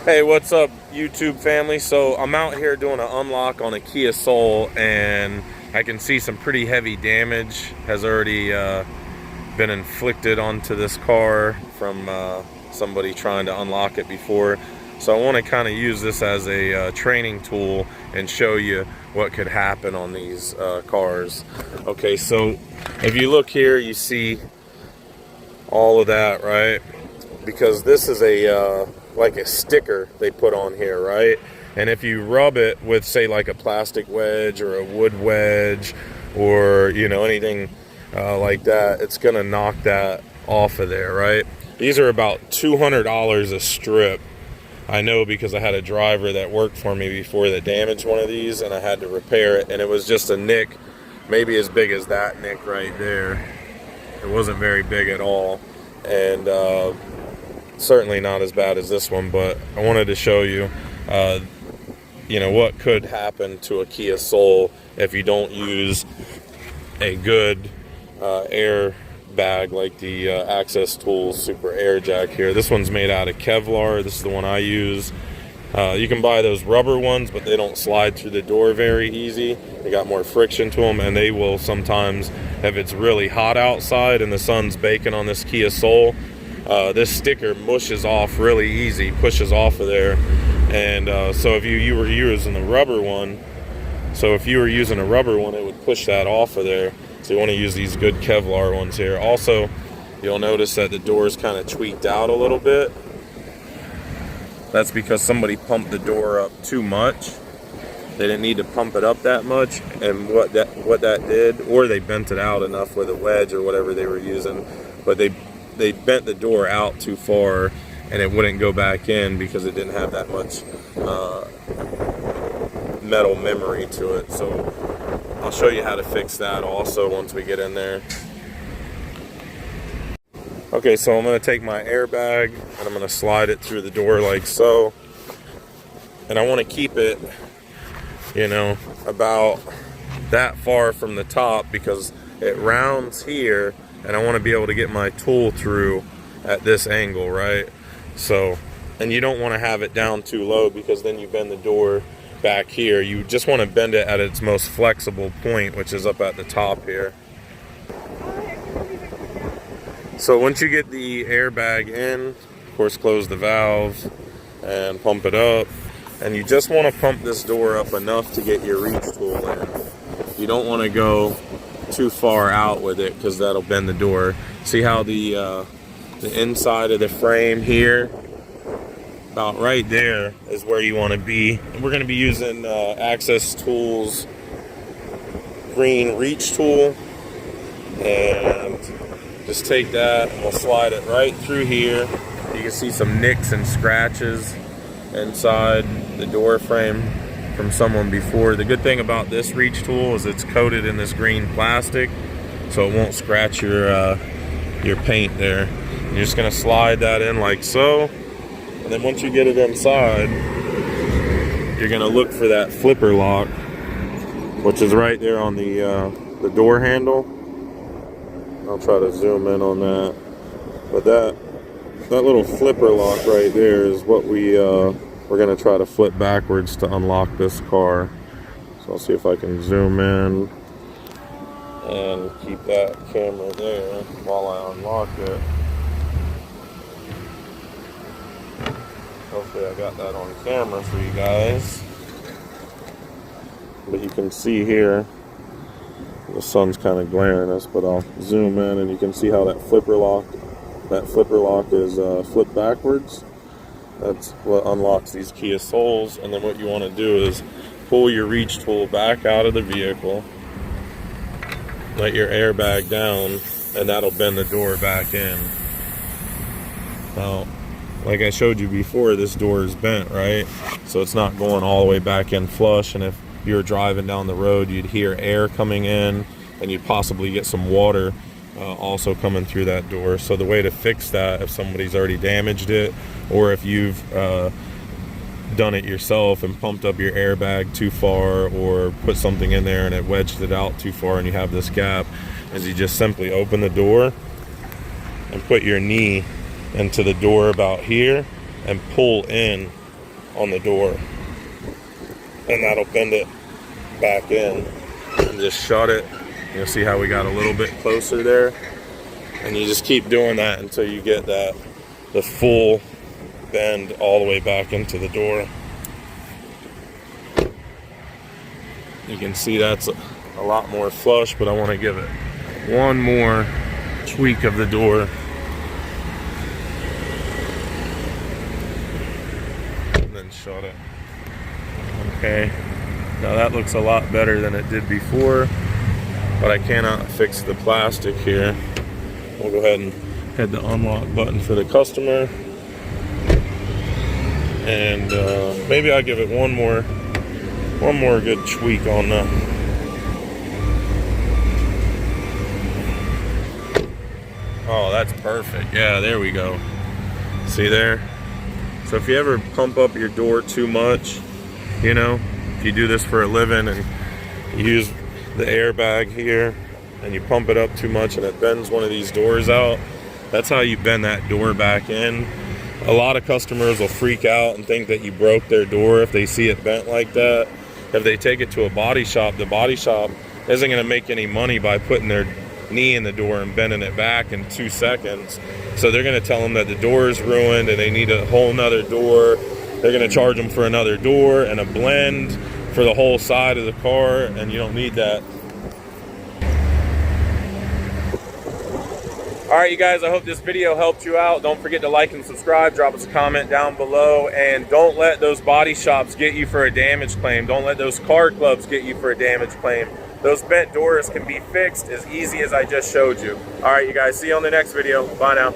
Hey, what's up, YouTube family? So I'm out here doing an unlock on a Kia Soul, and I can see some pretty heavy damage has already been inflicted onto this car from somebody trying to unlock it before. So I want to kind of use this as a training tool and show you what could happen on these cars. Okay, so if you look here, you see all of that, right? Because this is a like a sticker they put on here, right? And if you rub it with, say, like a plastic wedge or a wood wedge or, you know, anything like that, it's gonna knock that off of there, right? These are about $200 a strip. I know, because I had a driver that worked for me before that damaged one of these, and I had to repair it, and it was just a nick maybe as big as that nick right there. It wasn't very big at all, and certainly not as bad as this one, but I wanted to show you, you know, what could happen to a Kia Soul if you don't use a good air bag like the Access Tools Super Air Jack here. This one's made out of Kevlar. This is the one I use. You can buy those rubber ones, but they don't slide through the door very easy. They got more friction to them, and they will sometimes, if it's really hot outside and the sun's baking on this Kia Soul, this sticker mushes off really easy, pushes off of there. And so if you were using a rubber one, it would push that off of there. So you want to use these good Kevlar ones here. Also, you'll notice that the door is kind of tweaked out a little bit. That's because somebody pumped the door up too much. They didn't need to pump it up that much, and what that did, or they bent it out enough with a wedge or whatever they were using, but they bent the door out too far, and it wouldn't go back in because it didn't have that much metal memory to it. So I'll show you how to fix that also once we get in there. Okay, so I'm going to take my airbag and I'm going to slide it through the door like so. And I want to keep it, you know, about that far from the top because it rounds here, and I want to be able to get my tool through at this angle, right? So, and you don't want to have it down too low because then you bend the door back here. You just want to bend it at its most flexible point, which is up at the top here. So once you get the airbag in, of course, close the valve and pump it up. And you just want to pump this door up enough to get your reach tool in. You don't want to go too far out with it because that'll bend the door. See how the inside of the frame here, about right there, is where you want to be. And we're going to be using Access Tools green reach tool, and just take that and we'll slide it right through here. You can see some nicks and scratches inside the door frame from someone before. The good thing about this reach tool is it's coated in this green plastic, so it won't scratch your paint there. You're just going to slide that in like so, and then once you get it inside, you're going to look for that flipper lock, which is right there on the door handle. I'll try to zoom in on that, but that little flipper lock right there is what we're going to try to flip backwards to unlock this car. So I'll see if I can zoom in and keep that camera there while I unlock it. Hopefully I got that on camera for you guys. But you can see here, the sun's kind of glaring us, but I'll zoom in and you can see how that flipper lock is flipped backwards. That's what unlocks these Kia Souls. And then what you want to do is pull your reach tool back out of the vehicle, let your airbag down, and that'll bend the door back in. Now, like I showed you before, this door is bent, right? So it's not going all the way back in flush, and if you were driving down the road, you'd hear air coming in, and you'd possibly get some water also coming through that door. So the way to fix that, if somebody's already damaged it, or if you've done it yourself and pumped up your airbag too far, or put something in there and it wedged it out too far and you have this gap, is you just simply open the door and put your knee into the door about here and pull in on the door, and that'll bend it back in. And just shut it. You'll see how we got a little bit closer there, and you just keep doing that until you get the full bend all the way back into the door. You can see that's a lot more flush, but I want to give it one more tweak of the door. And then shut it. Okay, now that looks a lot better than it did before, but I cannot fix the plastic here. We'll go ahead and hit the unlock button for the customer. And maybe I'll give it one more good tweak on that. Oh, that's perfect. Yeah, there we go. See there? So if you ever pump up your door too much, you know, if you do this for a living and you use the airbag here and you pump it up too much and it bends one of these doors out, that's how you bend that door back in. A lot of customers will freak out and think that you broke their door if they see it bent like that. If they take it to a body shop, the body shop isn't going to make any money by putting their knee in the door and bending it back in 2 seconds. So they're going to tell them that the door is ruined and they need a whole nother door. They're going to charge them for another door and a blend for the whole side of the car, and you don't need that. Alright, you guys, I hope this video helped you out. Don't forget to like and subscribe. Drop us a comment down below. And don't let those body shops get you for a damage claim. Don't let those car clubs get you for a damage claim. Those bent doors can be fixed as easy as I just showed you. Alright, you guys, see you on the next video. Bye now.